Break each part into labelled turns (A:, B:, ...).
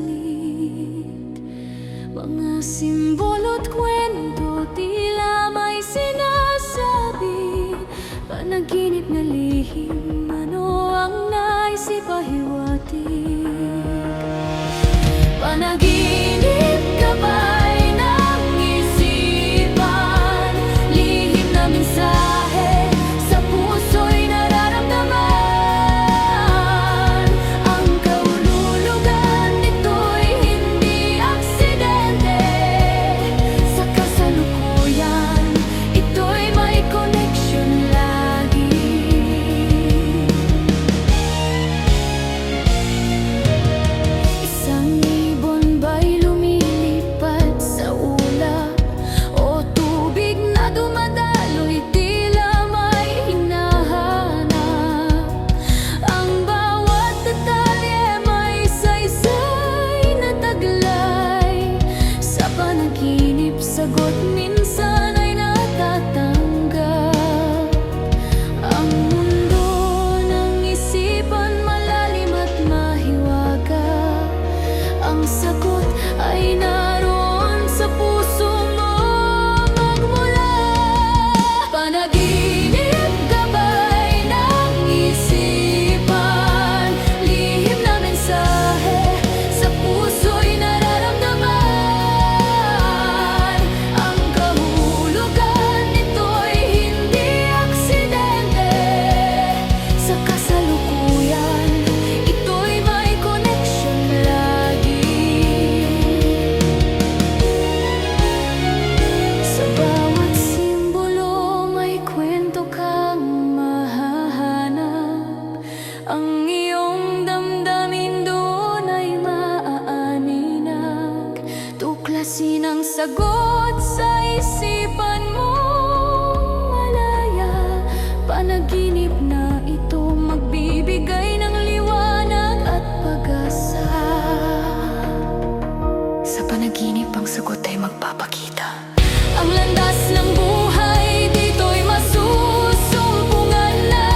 A: pilit. Mga simbolo't kwento tila may sinasabi. Panaginip na lihim, ano ang naisip pahiwatig? Panaginip ka ba'y ng isipan? Lihim na mensahe sa puso'y nararamdaman. Ang kahulugan nito'y hindi aksidente. Sa kasalukuyan, ito'y may koneksyon lagi. Isang ibon ba'y lumilipad sa ulap o tubig na dumadaloy, tila may hinahanap. Ang bawat detalye may saysay na taglay. Sa panaginip, sagot minsan ay natatanggap. Ang mundo ng isipan, malalim at mahiwaga. Ang sagot ay naroon sa puso mo magmula. Panaginip ka ba'y ng isipan? Lihim na mensahe sa puso'y nararamdaman. Ang kahulugan nito'y hindi aksidente. Sa kasalukuyan, ito'y may koneksyon lagi. Sa bawat simbolo may kwento kang mahahanap. Ang iyong damdamin doon ay maaaninag. Tuklasin ang sagot sa isipan mo malaya. Panaginip na ito magbibigay ng liwanag at pag-asa. Sa panaginip, ang sagot ay magpapakita. Ang landas ng buhay dito'y masusumpungan na.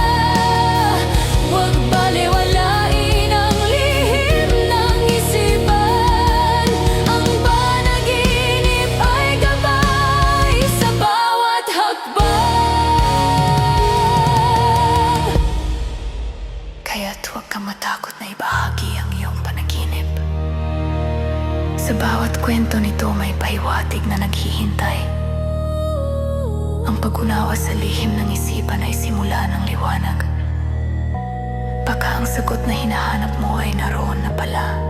A: Huwag balewalain ang lihim ng isipan. Ang panaginip ay gabay sa bawat hakbang. Kaya't huwag kang matakot na ibahagi ang iyong panaginip. Sa bawat kwento nito may pahiwatig na naghihintay. Ang pag-unawa sa lihim ng isipan ay simula ng liwanag. Baka ang sagot na hinahanap mo ay naroon na pala.